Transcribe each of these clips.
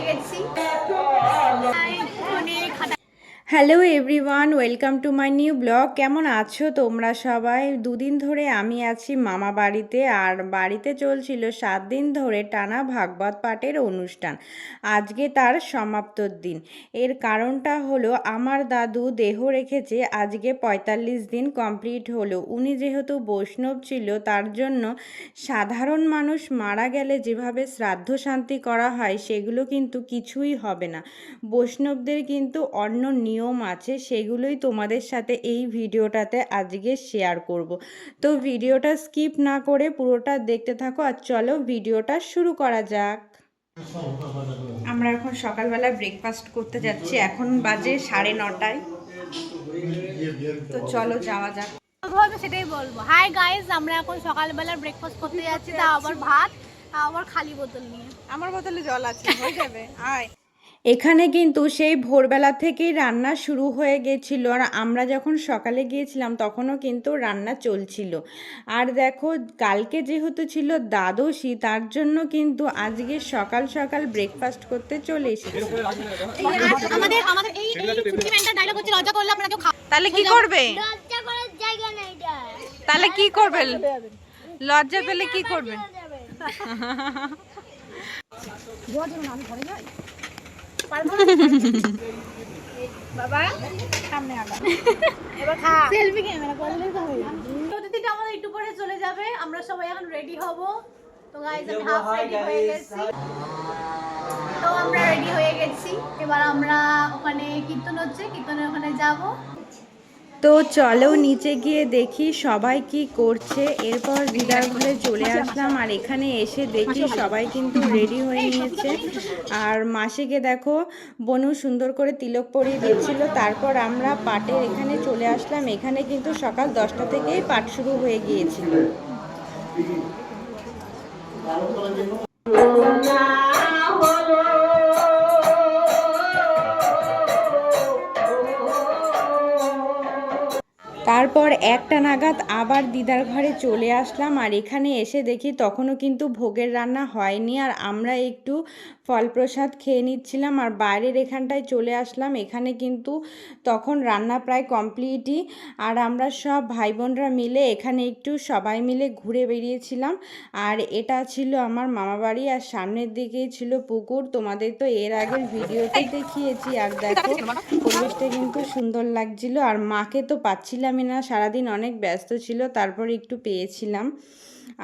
গেছি। Hello everyone, welcome to my new blog. কেমন আছো তোমরা সবাই? দুদিন ধরে আমি আছি মামা বাড়িতে, আর বাড়িতে চলছিল 7 দিন ধরে টানা ভাগবত পাঠের অনুষ্ঠান। আজকে তার সমাপ্তর দিন। এর কারণটা হলো আমার দাদু দেহ রেখেছে, আজকে 45 দিন কমপ্লিট হলো। উনি যেহেতু বৈষ্ণব ছিল, তার জন্য সাধারণ মানুষ মারা গেলে যেভাবে শ্রাদ্ধ শান্তি করা হয় সেগুলো কিন্তু কিছুই হবে না। বৈষ্ণবদের কিন্তু অন্য নিয়ম আছে, সেগুলোই তোমাদের সাথে এই ভিডিওটাতে আজকে শেয়ার করব। তো ভিডিওটা স্কিপ না করে পুরোটা দেখতে থাকো, আর চলো ভিডিওটা শুরু করা যাক। আমরা এখন সকালবেলা ব্রেকফাস্ট করতে যাচ্ছি, এখন বাজে 9:30। তো চলো যাওয়া যাক। সেটাই বলবো। হাই গাইস, আমরা এখন সকালবেলা ব্রেকফাস্ট করতে যাচ্ছি, তা আবার ভাত, আবার খালি বোতল নিয়ে। আমার বোতলে জল আছে, হয়ে যাবে। আয়। এখানে কিন্তু সেই ভোরবেলা থেকেই রান্না শুরু হয়ে গেছিল, আর আমরা যখন সকালে গিয়েছিলাম তখনও কিন্তু রান্না চলছিল। আর দেখো, কালকে যেহেতু ছিল দ্বাদশী, তার জন্য কিন্তু আজকে সকাল সকাল ব্রেকফাস্ট করতে চলে এসেছি। আমাদের আমাদের এই ফুটকিম্যানটার ডায়লগ হচ্ছে, লজ্জা করলে আপনারা কেউ তাহলে কি করবে? লজ্জা করার জায়গা নেই এটা। তাহলে কি করবে? লজ্জা পেলে কি করবে? আমি ঘরে যাই বাবা, সামনে আগা, এবার খা। সেলফি ক্যামেরা করলেই তো হয়ে যাবে। অতিথিটা আমাদের একটু পরে চলে যাবে, আমরা সবাই এখন রেডি হব। তো গাইস, আমি হাফ রেডি হয়ে গেছি। তো আমরা রেডি হয়ে গেছি, এবার আমরা ওখানে কীর্তন হচ্ছে, কীর্তনের ওখানে যাব। তো চলো নিচে গিয়ে দেখি সবাই কি করছে। এরপর দিদার ঘরে চলে আসলাম, আর এখানে এসে দেখি সবাই কিন্তু রেডি হয়ে নিয়েছে। আর মাসিকে দেখো, বনু সুন্দর করে তিলক পরিয়ে দিচ্ছিল। তারপর আমরা পাঠের এখানে চলে আসলাম। এখানে কিন্তু সকাল 10টা থেকেই পাঠ শুরু হয়ে গিয়েছিল। তারপর 1টা নাগাদ আবার দিদার ঘরে চলে আসলাম, আর এখানে এসে দেখি তখনও কিন্তু ভোগের রান্না হয়নি, আর আমরা একটু ফল প্রসাদ খেয়ে নিচ্ছিলাম। আর বাইরের এখানটায় চলে আসলাম, এখানে কিন্তু তখন রান্না প্রায় কমপ্লিটই। আর আমরা সব ভাই বোনরা মিলে এখানে একটু সবাই মিলে ঘুরে বেরিয়েছিলাম। আর এটা ছিল আমার মামা বাড়ি, আর সামনের দিকেই ছিল পুকুর। তোমাদের তো এর আগের ভিডিওতে দেখিয়েছি। আর দেখো, পরিবেশটা কিন্তু সুন্দর লাগছিল। আর মাকে তো পাচ্ছিলামই না, সারাদিন অনেক ব্যস্ত ছিল, তারপর একটু পেয়েছিলাম।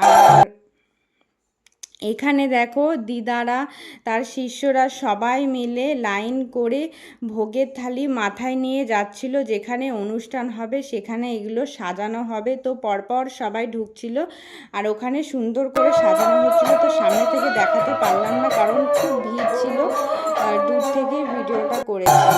আর এখানে দেখো, দিদারা তার শিষ্যরা সবাই মিলে লাইন করে ভোগের থালি মাথায় নিয়ে যাচ্ছিল, যেখানে অনুষ্ঠান হবে সেখানে এগুলো সাজানো হবে। তো পরপর সবাই ঢুকছিল, আর ওখানে সুন্দর করে সাজানো হচ্ছিল। তো সামনে থেকে দেখাতে পারলাম না, কারণ খুব ভিড় ছিল। দূর থেকে ভিডিওটা করেছি।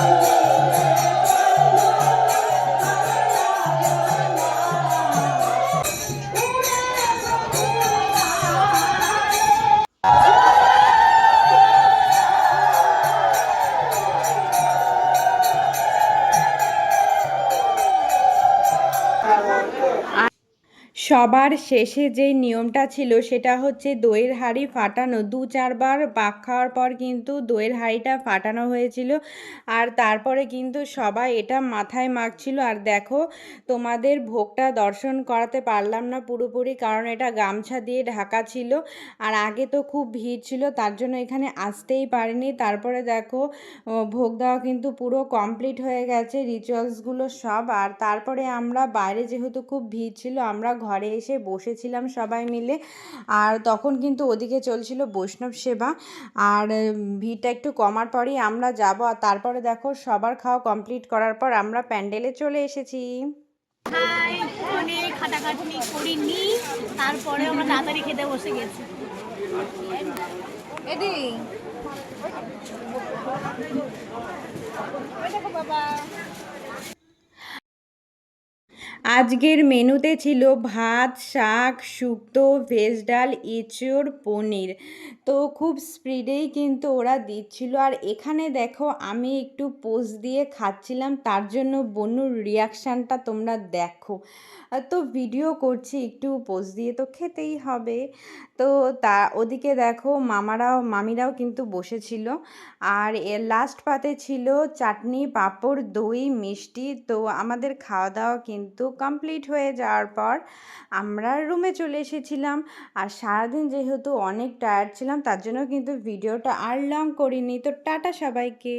সবার শেষে যেই নিয়মটা ছিল সেটা হচ্ছে দইয়ের হাঁড়ি ফাটানো। 2-4 বার পাক খাওয়ার পর কিন্তু দইয়ের হাঁড়িটা ফাটানো হয়েছিল, আর তারপরে কিন্তু সবাই এটা মাথায় মাখছিল। আর দেখো, তোমাদের ভোগটা দর্শন করাতে পারলাম না পুরোপুরি, কারণ এটা গামছা দিয়ে ঢাকা ছিল, আর আগে তো খুব ভিড় ছিল, তার জন্য এখানে আসতেই পারিনি। তারপরে দেখো, ভোগ দেওয়া কিন্তু পুরো কমপ্লিট হয়ে গেছে, রিচুয়ালসগুলো সব। আর তারপরে আমরা বাইরে, যেহেতু খুব ভিড় ছিল, আমরা ঘরে এসে বসেছিলাম সবাই মিলে। আর তখন কিন্তু ওদিকে চলছিল বৈষ্ণব সেবা, আর ভিড়টা একটু কমার পরেই আমরা যাব। আর তারপরে দেখো, সবার খাওয়া কমপ্লিট করার পর আমরা প্যান্ডেলে চলে এসেছি। অনেক খাটাখাটনি করিনি, তারপরে আমরা তাড়াতাড়ি খেতে বসে গেছি। এদি বাবা, আজকের মেনুতে ছিল ভাত, শাক, শুক্তো, ভেজ ডাল, এঁচোড়, পনির। তো খুব স্পিডেই কিন্তু ওরা দিচ্ছিল। আর এখানে দেখো, আমি একটু পোজ দিয়ে খাচ্ছিলাম, তার জন্য বনুর রিয়াকশানটা তোমরা দেখো। তো ভিডিও করছি, একটু পোজ দিয়ে তো খেতেই হবে। তো ওদিকে দেখো মামিরাও কিন্তু বসেছিল। আর এর লাস্ট পাতে ছিল চাটনি, পাঁপড়, দই, মিষ্টি। তো আমাদের খাওয়া দাওয়া কিন্তু কমপ্লিট হয়ে যাওয়ার পর আমরা রুমে চলে এসেছিলাম। আর সারাদিন যেহেতু অনেক টায়ার্ড ছিলাম, তার জন্য কিন্তু ভিডিওটা আর লং করিনি। তো টাটা সবাইকে।